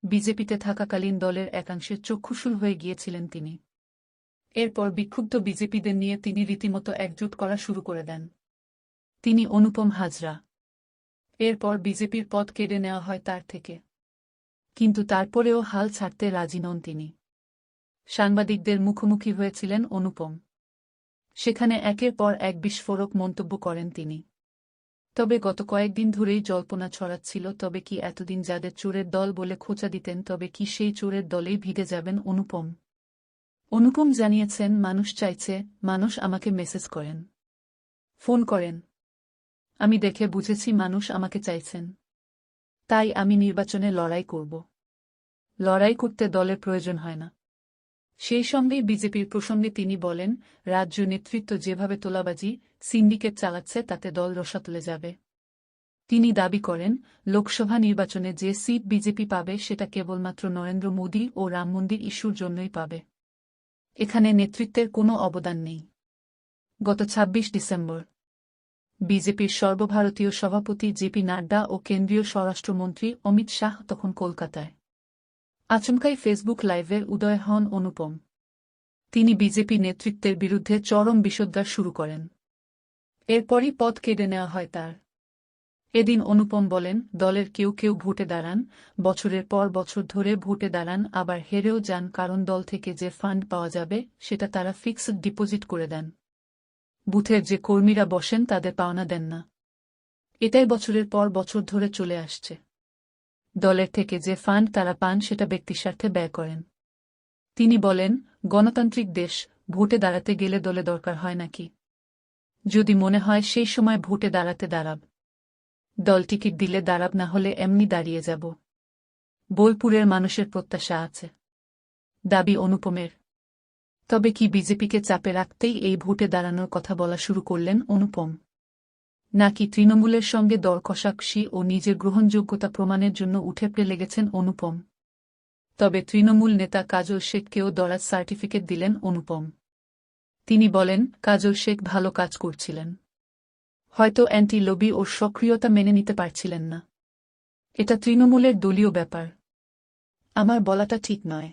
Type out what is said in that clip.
বিজেপিতে থাকাকালীন দলের একাংশের চক্ষুশূল হয়ে গিয়েছিলেন তিনি। এরপর বিক্ষুব্ধ বিজেপিদের নিয়ে তিনি রীতিমতো একজোট করা শুরু করে দেন। তিনি অনুপম হাজরা। এরপর বিজেপির পদ কেড়ে নেওয়া হয় তার থেকে। কিন্তু তারপরেও হাল ছাড়তে রাজি নন তিনি। সাংবাদিকদের মুখোমুখি হয়েছিলেন অনুপম। সেখানে একের পর এক বিস্ফোরক মন্তব্য করেন তিনি। তবে গত কয়েকদিন ধরেই জল্পনা ছড়াচ্ছিল, তবে কি এতদিন যাদের চোরের দল বলে খোঁচা দিতেন, তবে কি সেই চোরের দলেই ভিড়ে যাবেন অনুপম? অনুপম জানিয়েছেন, মানুষ চাইছে, মানুষ আমাকে মেসেজ করেন, ফোন করেন। আমি দেখে বুঝেছি মানুষ আমাকে চাইছেন। তাই আমি নির্বাচনে লড়াই করব। লড়াই করতে দলের প্রয়োজন হয় না। সেই সঙ্গেই বিজেপির প্রসঙ্গে তিনি বলেন, রাজ্য নেতৃত্ব যেভাবে তোলাবাজি, সিন্ডিকেট চালাচ্ছে তাতে দল রসাতলে যাবে। তিনি দাবি করেন, লোকসভা নির্বাচনে যে সিট বিজেপি পাবে সেটা কেবলমাত্র নরেন্দ্র মোদী ও রাম মন্দির ইস্যুর জন্যই পাবে। এখানে নেতৃত্বের কোনো অবদান নেই। গত ২৬ ডিসেম্বর বিজেপির সর্বভারতীয় সভাপতি জেপি নাড্ডা ও কেন্দ্রীয় স্বরাষ্ট্রমন্ত্রী অমিত শাহ তখন কলকাতায়। আচমকাই ফেসবুক লাইভে উদয় হন অনুপম। তিনি বিজেপি নেতৃত্বের বিরুদ্ধে চরম বিষোদ্গার শুরু করেন। এরপরই পদ কেড়ে নেওয়া হয় তার। এদিন অনুপম বলেন, দলের কেউ কেউ ভোটে দাঁড়ান, বছরের পর বছর ধরে ভোটে দাঁড়ান, আবার হেরেও যান, কারণ দল থেকে যে ফান্ড পাওয়া যাবে সেটা তারা ফিক্সড ডিপোজিট করে দেন। বুথের যে কর্মীরা বসেন তাদের পাওনা দেন না। এটাই বছরের পর বছর ধরে চলে আসছে। দলের থেকে যে ফান্ড তারা পান সেটা ব্যক্তিস্বার্থে ব্যয় করেন। তিনি বলেন, গণতান্ত্রিক দেশ, ভোটে দাঁড়াতে গেলে দলে দরকার হয় নাকি? যদি মনে হয় সেই সময় ভোটে দাঁড়াব, দল টিকিট দিলে দাঁড়াব, না হলে এমনি দাঁড়িয়ে যাব। বোলপুরের মানুষের প্রত্যাশা আছে। দাবি অনুপমের। তবে কি বিজেপিকে চাপে রাখতেই এই ভোটে দাঁড়ানোর কথা বলা শুরু করলেন অনুপম? নাকি তৃণমূলের সঙ্গে দর কষাকষি ও নিজের গ্রহণযোগ্যতা প্রমাণের জন্য উঠে পড়ে লেগেছেন অনুপম? তবে তৃণমূল নেতা কাজল শেখকেও দরাজ সার্টিফিকেট দিলেন অনুপম। তিনি বলেন, কাজল শেখ ভালো কাজ করছিলেন। হয়তো অ্যান্টি লবি ওর সক্রিয়তা মেনে নিতে পারছিলেন না। এটা তৃণমূলের দলীয় ব্যাপার। আমার বলাটা ঠিক নয়।